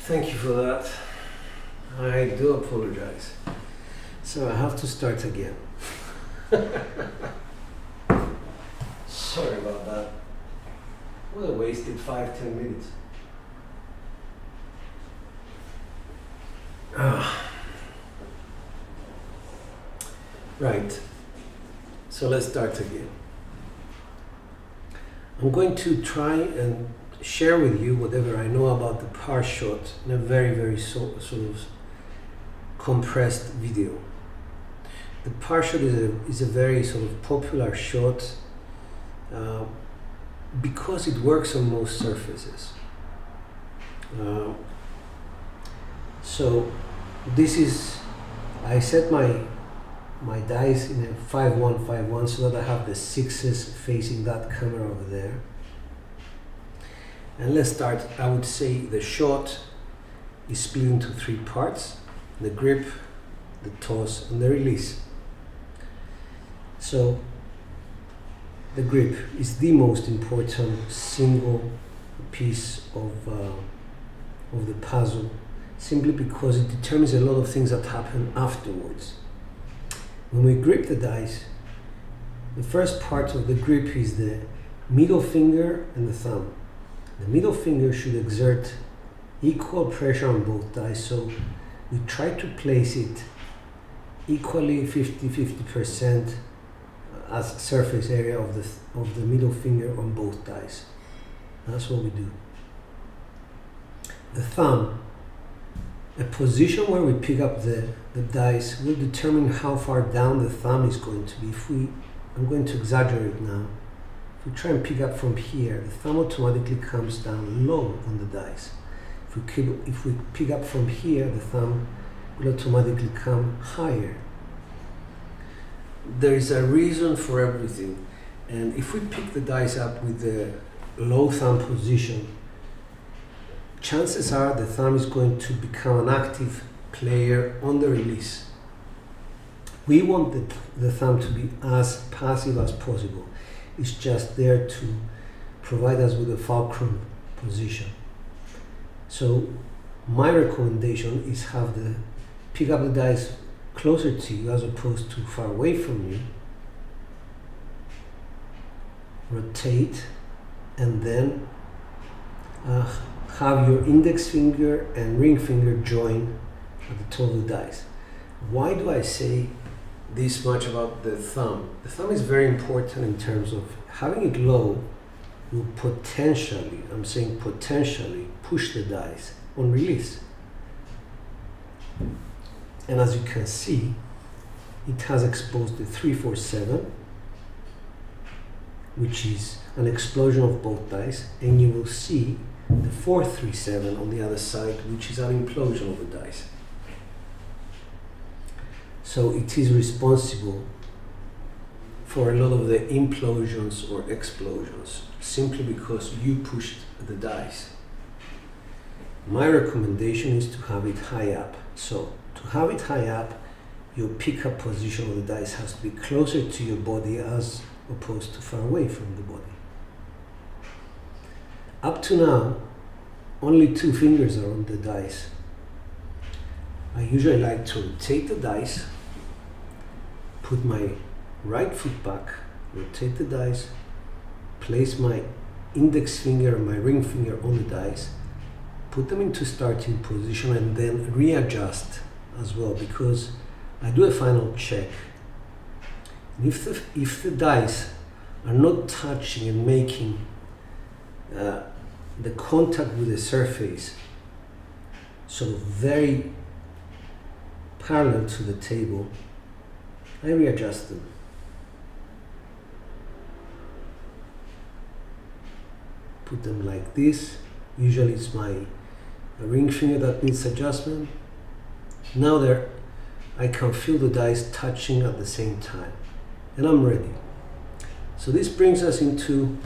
Thank you for that. I do apologize. So I have to start again. Sorry about that. Well, I wasted 5-10 minutes. Right. So let's start again. I'm going to try and share with you whatever I know about the Parr shot in a very sort of compressed video. The Parr shot is a very sort of popular shot because it works on most surfaces. So this is, I set my dice in a 5-1, 5-1 so that I have the sixes facing that camera over there. And let's start. I would say the shot is split into 3 parts: the grip, the toss, and the release. So the grip is the most important single piece of the puzzle, simply because it determines a lot of things that happen afterwards. When we grip the dice, the first part of the grip is the middle finger and the thumb. The middle finger should exert equal pressure on both dice, so we try to place it equally 50% as surface area of the middle finger on both dice. That's what we do. The thumb, a position where we pick up the dice, will determine how far down the thumb is going to be. I'm going to exaggerate now. If we try and pick up from here, the thumb automatically comes down low on the dice. If we pick up from here, the thumb will automatically come higher. There is a reason for everything, and if we pick the dice up with the low thumb position, chances are the thumb is going to become an active player on the release. We want the thumb to be as passive as possible. It's just there to provide us with a fulcrum position. So my recommendation is pick up the dice closer to you as opposed to far away from you. Rotate, and then have your index finger and ring finger join at the top of the dice. Why do I say this much about the thumb? The thumb is very important in terms of having it low will potentially, I'm saying potentially, push the dice on release. And as you can see, it has exposed the 3-4-7, which is an explosion of both dice, and you will see the 4-3-7 on the other side, which is an implosion of the dice. So it is responsible for a lot of the implosions or explosions, simply because you pushed the dice. My recommendation is to have it high up. So to have it high up, your pickup position of the dice has to be closer to your body as opposed to far away from the body. Up to now, only 2 fingers are on the dice. I usually like to rotate the dice, put my right foot back, rotate the dice, place my index finger and my ring finger on the dice, put them into starting position, and then readjust as well, because I do a final check. And if the dice are not touching and making the contact with the surface sort of very parallel to the table, I readjust them. Put them like this. Usually it's my ring finger that needs adjustment. Now I can feel the dice touching at the same time, and I'm ready. So this brings us into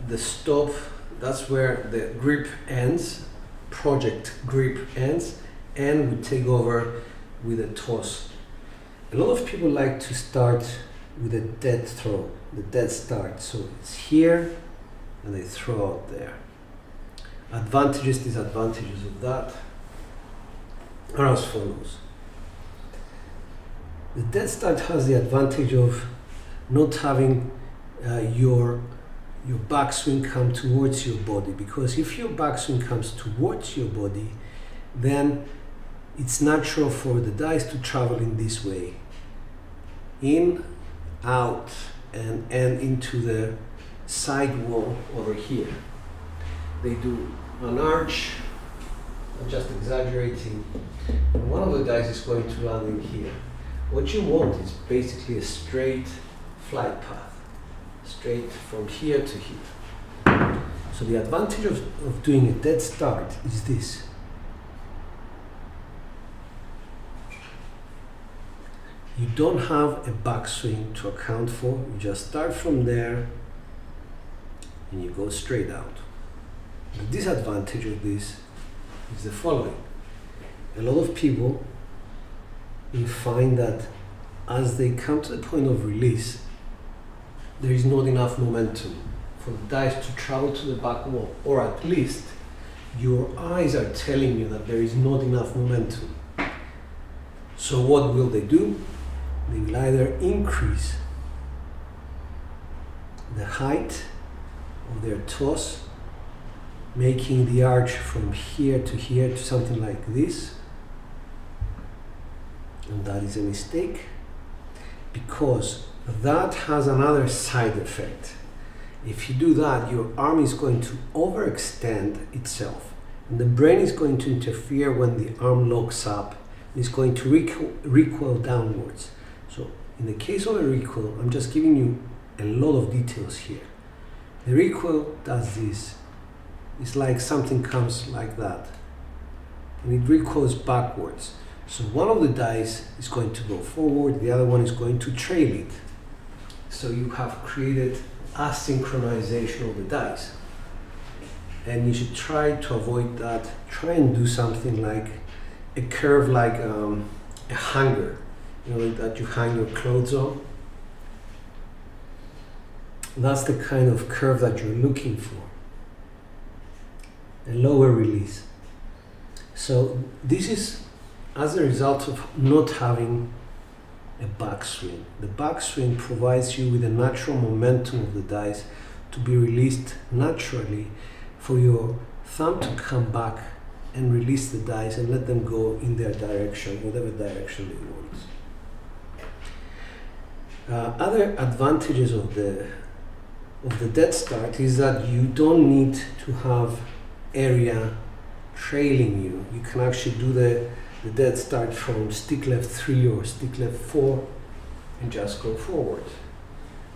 the stop. That's where the grip ends, project grip ends, and we take over with a toss. A lot of people like to start with a dead throw, the dead start. So it's here and they throw out there. advantages, disadvantages of that are as follows. The dead start has the advantage of not having your backswing come towards your body, because if your backswing comes towards your body, then it's natural for the dice to travel in this way, in, out, and into the side wall over here. They do an arch, I'm just exaggerating, and one of the dice is going to land in here. What you want is basically a straight flight path, straight from here to here. So the advantage of doing a dead start is this. You don't have a backswing to account for. You just start from there and you go straight out. The disadvantage of this is the following. A lot of people will find that as they come to the point of release, there is not enough momentum for the dice to travel to the back wall, or at least your eyes are telling you that there is not enough momentum. So what will they do? They will either increase the height of their toss, making the arch from here to something like this, and that is a mistake, because that has another side effect. If you do that, your arm is going to overextend itself, and the brain is going to interfere when the arm locks up. It's going to recoil downwards. So in the case of a recoil, I'm just giving you a lot of details here. The recoil does this. It's like something comes like that, and it recoils backwards. So one of the dice is going to go forward, the other one is going to trail it. So you have created asynchronization of the dice. And you should try to avoid that. Try and do something like a curve, like a hanger, that you hang your clothes on. That's the kind of curve that you're looking for. A lower release. So this is as a result of not having a backswing. The backswing provides you with a natural momentum of the dice to be released naturally, for your thumb to come back and release the dice and let them go in their direction, whatever direction they want. Other advantages of the dead start is that you don't need to have area trailing you. You can actually do the dead start from stick left 3 or stick left 4 and just go forward.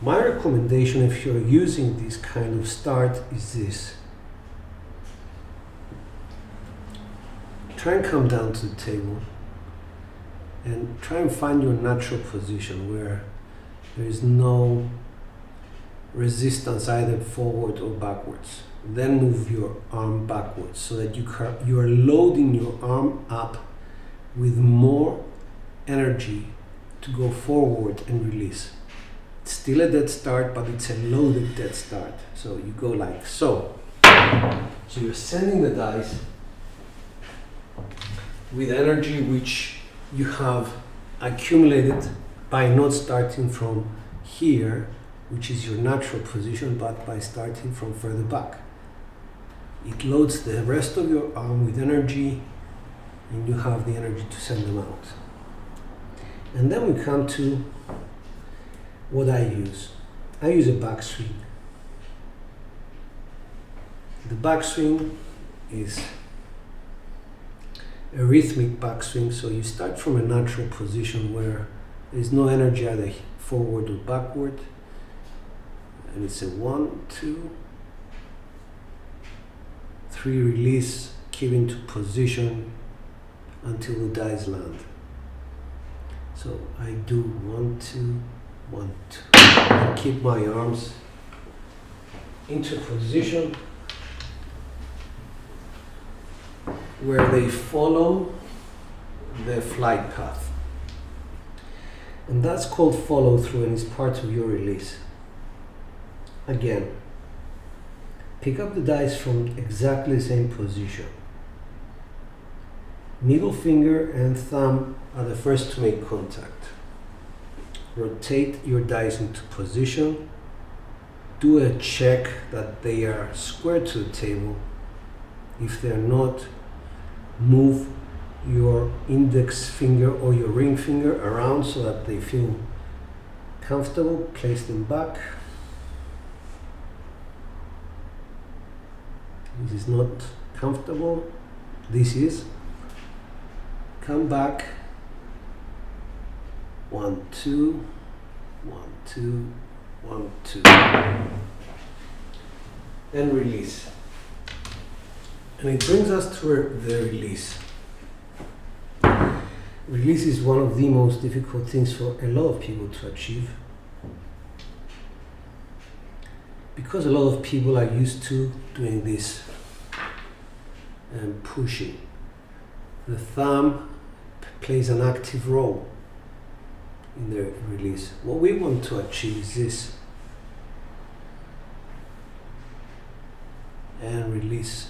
My recommendation, if you're using this kind of start, is this. Try and come down to the table and try and find your natural position where there is no resistance either forward or backwards. Then move your arm backwards so that you are loading your arm up with more energy to go forward and release. It's still a dead start, but it's a loaded dead start. So you go like so. So you're sending the dice with energy which you have accumulated by not starting from here, which is your natural position, but by starting from further back. It loads the rest of your arm with energy, and you have the energy to send them out. And then we come to what I use. I use a backswing. The backswing is a rhythmic backswing, so you start from a natural position where there is no energy either forward or backward, and it's a 1, 2, 3 release, keep into position until the dice land. So I do 1, 2, 1, 2. I keep my arms into position where they follow the flight path. And that's called follow through, and it's part of your release. Again, Pick up the dice from exactly the same position. Middle finger and thumb are the first to make contact. Rotate your dice into position. Do a check that they are square to the table. If they're not, move your index finger or your ring finger around so that they feel comfortable. Place them back. This is not comfortable. This is. Come back. 1, 2, 1, 2, 1, 2. And release. And it brings us to the release. Release is one of the most difficult things for a lot of people to achieve, because a lot of people are used to doing this and pushing. The thumb plays an active role in the release. What we want to achieve is this. And release.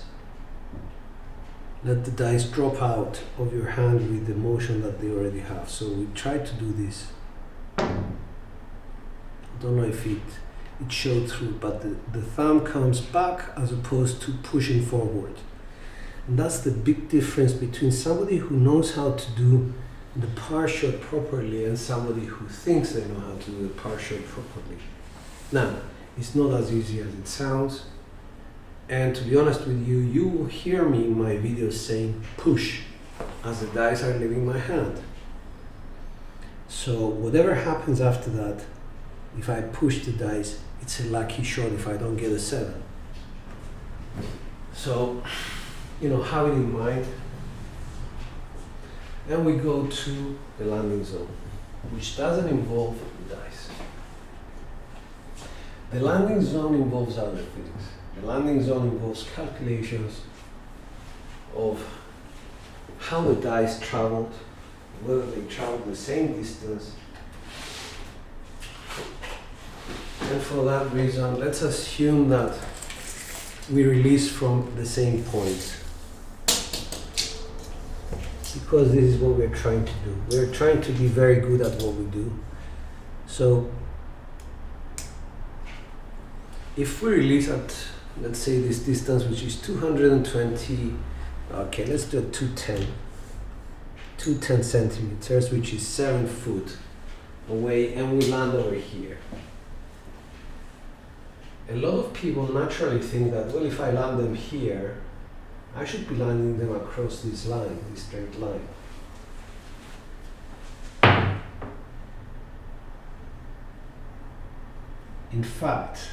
Let the dice drop out of your hand with the motion that they already have. So we try to do this. I don't know if it showed through, but the thumb comes back as opposed to pushing forward. And that's the big difference between somebody who knows how to do the Parr shot properly and somebody who thinks they know how to do the Parr shot properly. Now, it's not as easy as it sounds. And to be honest with you, you will hear me in my videos saying push as the dice are leaving my hand. So whatever happens after that, if I push the dice, it's a lucky shot if I don't get a 7. So, have it in mind. And we go to the landing zone, which doesn't involve the dice. The landing zone involves other things. The landing zone involves calculations of how the dice traveled, whether they traveled the same distance. And for that reason, let's assume that we release from the same point, because this is what we're trying to do. We're trying to be very good at what we do. So if we release at, let's say, this distance, which is 220, okay, let's do it 210 centimeters, which is 7 foot away, and we land over here. A lot of people naturally think that, well, if I land them here, I should be landing them across this line, this straight line. In fact,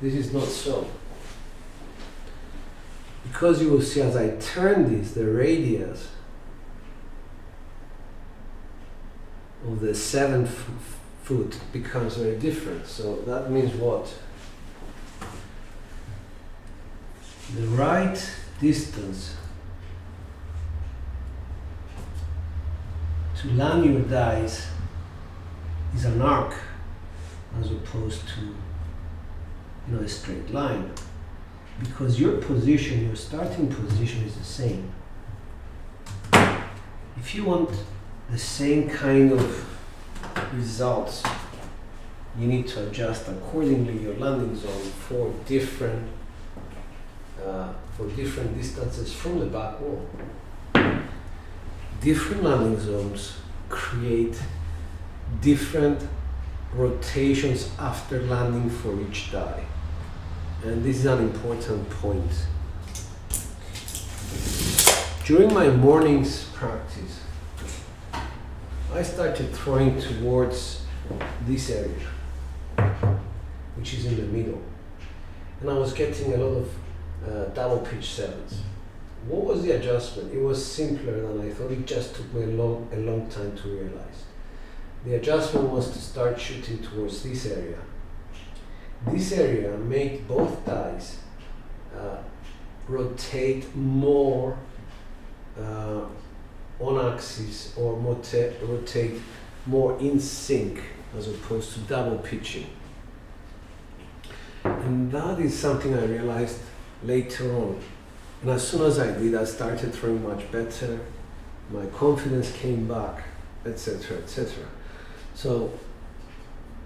this is not so. Because you will see as I turn this, the radius of the 7 foot becomes very different. So that means what? The right distance to land your dice is an arc as opposed to a straight line, because your position, your starting position is the same. If you want the same kind of results, you need to adjust accordingly your landing zone for different distances from the back wall. Different landing zones create different rotations after landing for each die. And this is an important point. During my morning's practice, I started throwing towards this area, which is in the middle. And I was getting a lot of double pitch 7s. What was the adjustment? It was simpler than I thought. It just took me a long time to realize. The adjustment was to start shooting towards this area. This area made both dice rotate more on axis, or rotate more in sync as opposed to double pitching. And that is something I realized later on. And as soon as I did, I started throwing much better. My confidence came back, etc., etc. So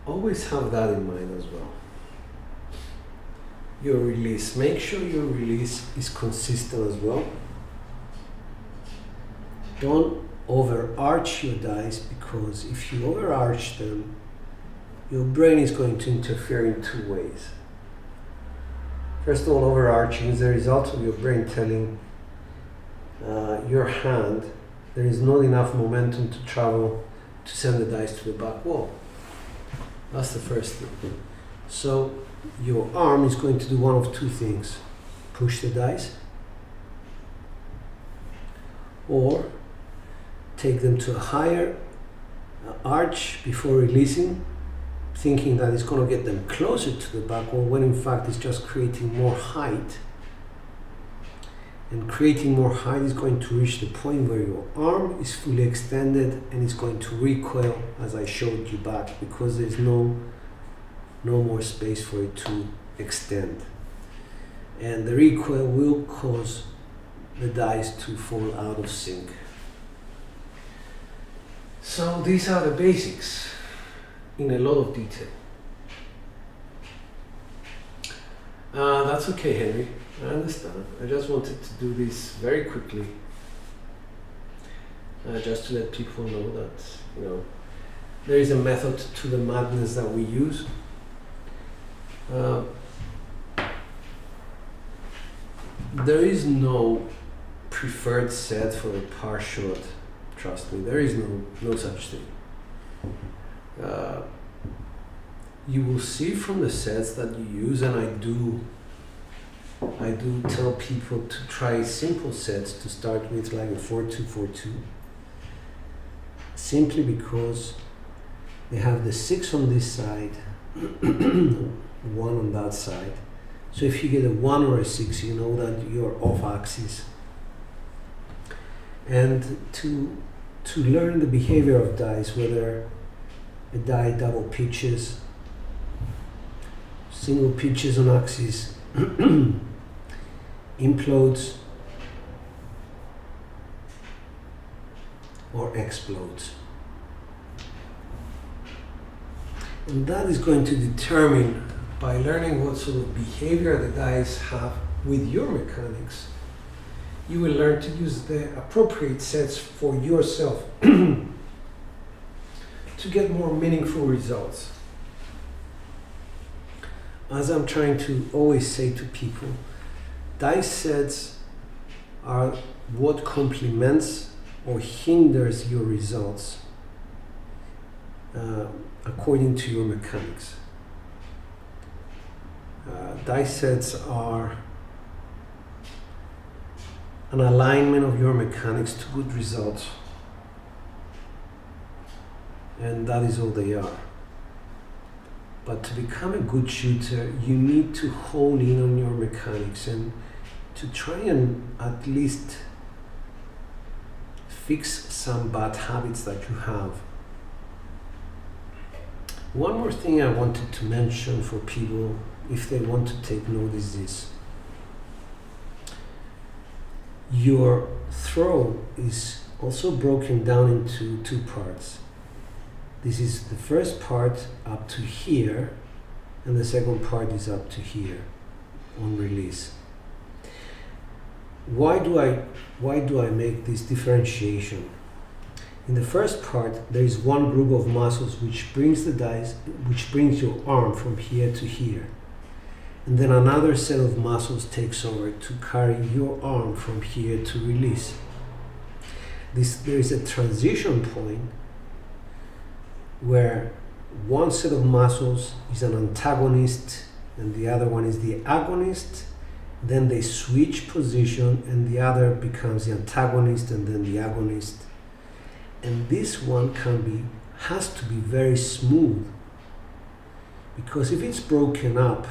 always have that in mind as well. Your release. Make sure your release is consistent as well. Don't overarch your dice, because if you overarch them, your brain is going to interfere in two ways. First of all, overarching is the result of your brain telling your hand there is not enough momentum to travel to send the dice to the back wall. That's the first thing. So your arm is going to do one of two things: push the dice, or take them to a higher arch before releasing, thinking that it's going to get them closer to the back wall, when in fact it's just creating more height. And creating more height is going to reach the point where your arm is fully extended and it's going to recoil, as I showed you back, because there's no more space for it to extend. And the recoil will cause the dice to fall out of sync. So these are the basics in a lot of detail. That's okay, Henry. I understand. I just wanted to do this very quickly, just to let people know that, there is a method to the madness that we use. There is no preferred set for the Parr shot. Trust me, there is no such thing. You will see from the sets that you use, and I do tell people to try simple sets to start with, like a 4-2-4-2, simply because they have the 6 on this side, 1 on that side. So if you get a 1 or a 6, you know that you're off axis. And to learn the behavior of dice, whether a die double pitches, single pitches on axis, implodes, or explodes. And that is going to determine, by learning what sort of behavior the dice have with your mechanics, you will learn to use the appropriate sets for yourself to get more meaningful results. As I'm trying to always say to people, dice sets are what complements or hinders your results according to your mechanics. Dice sets are an alignment of your mechanics to good results, and that is all they are. But to become a good shooter, you need to hone in on your mechanics and to try and at least fix some bad habits that you have. One more thing I wanted to mention for people, if they want to take note, is this. Your throw is also broken down into two parts. This is the first part up to here, and the second part is up to here on release. Why do I make this differentiation? In the first part, there is one group of muscles which brings your arm from here to here. And then another set of muscles takes over to carry your arm from here to release. There is a transition point where one set of muscles is an antagonist and the other one is the agonist. Then they switch position and the other becomes the antagonist and then the agonist. And this one has to be very smooth, because if it's broken up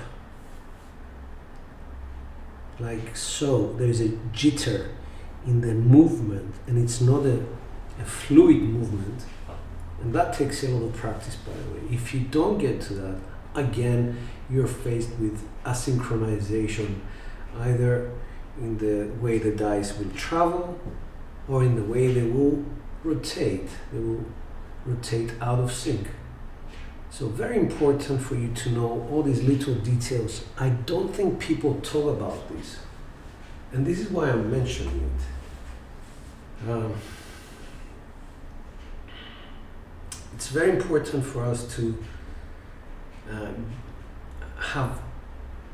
like so, there is a jitter in the movement and it's not a fluid movement, and that takes a lot of practice, by the way. If you don't get to that, again, you're faced with asynchronization, either in the way the dice will travel or in the way they will rotate. They will rotate out of sync. So very important for you to know all these little details. I don't think people talk about this. And this is why I'm mentioning it. It's very important for us to have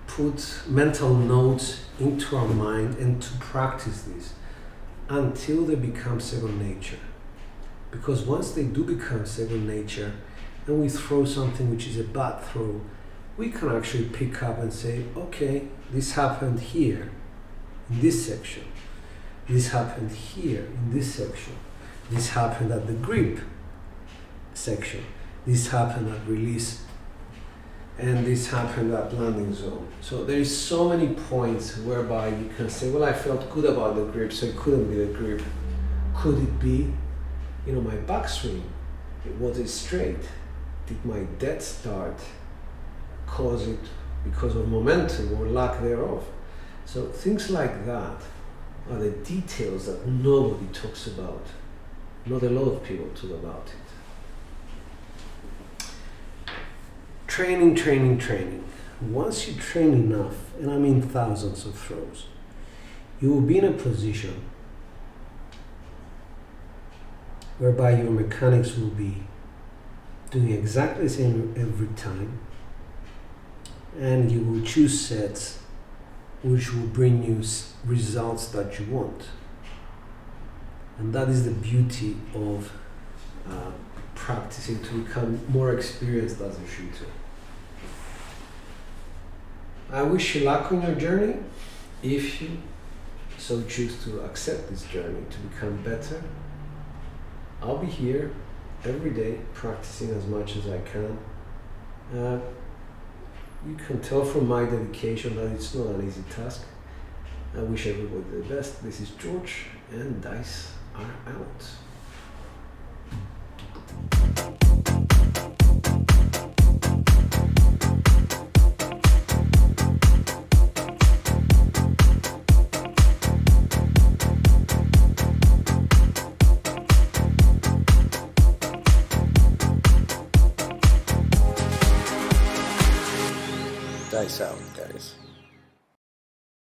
put mental notes into our mind and to practice this until they become second nature. Because once they do become second nature, and we throw something which is a bad throw, we can actually pick up and say, okay, this happened here in this section. This happened here in this section. This happened at the grip section. This happened at release. And this happened at landing zone. So there is so many points whereby you can say, well, I felt good about the grip, so it couldn't be the grip. Could it be, my backswing? Was it straight? Did my dead start cause it because of momentum or lack thereof? So things like that are the details that nobody talks about. Not a lot of people talk about it. Training, training, training. Once you train enough, and I mean thousands of throws, you will be in a position whereby your mechanics will be doing exactly the same every time, and you will choose sets which will bring you results that you want. And that is the beauty of practicing to become more experienced as a shooter. I wish you luck on your journey. If you so choose to accept this journey to become better, I'll be here every day practicing as much as I can. You can tell from my dedication that it's not an easy task. I wish everybody the best. This is George, and dice are out. Dice out.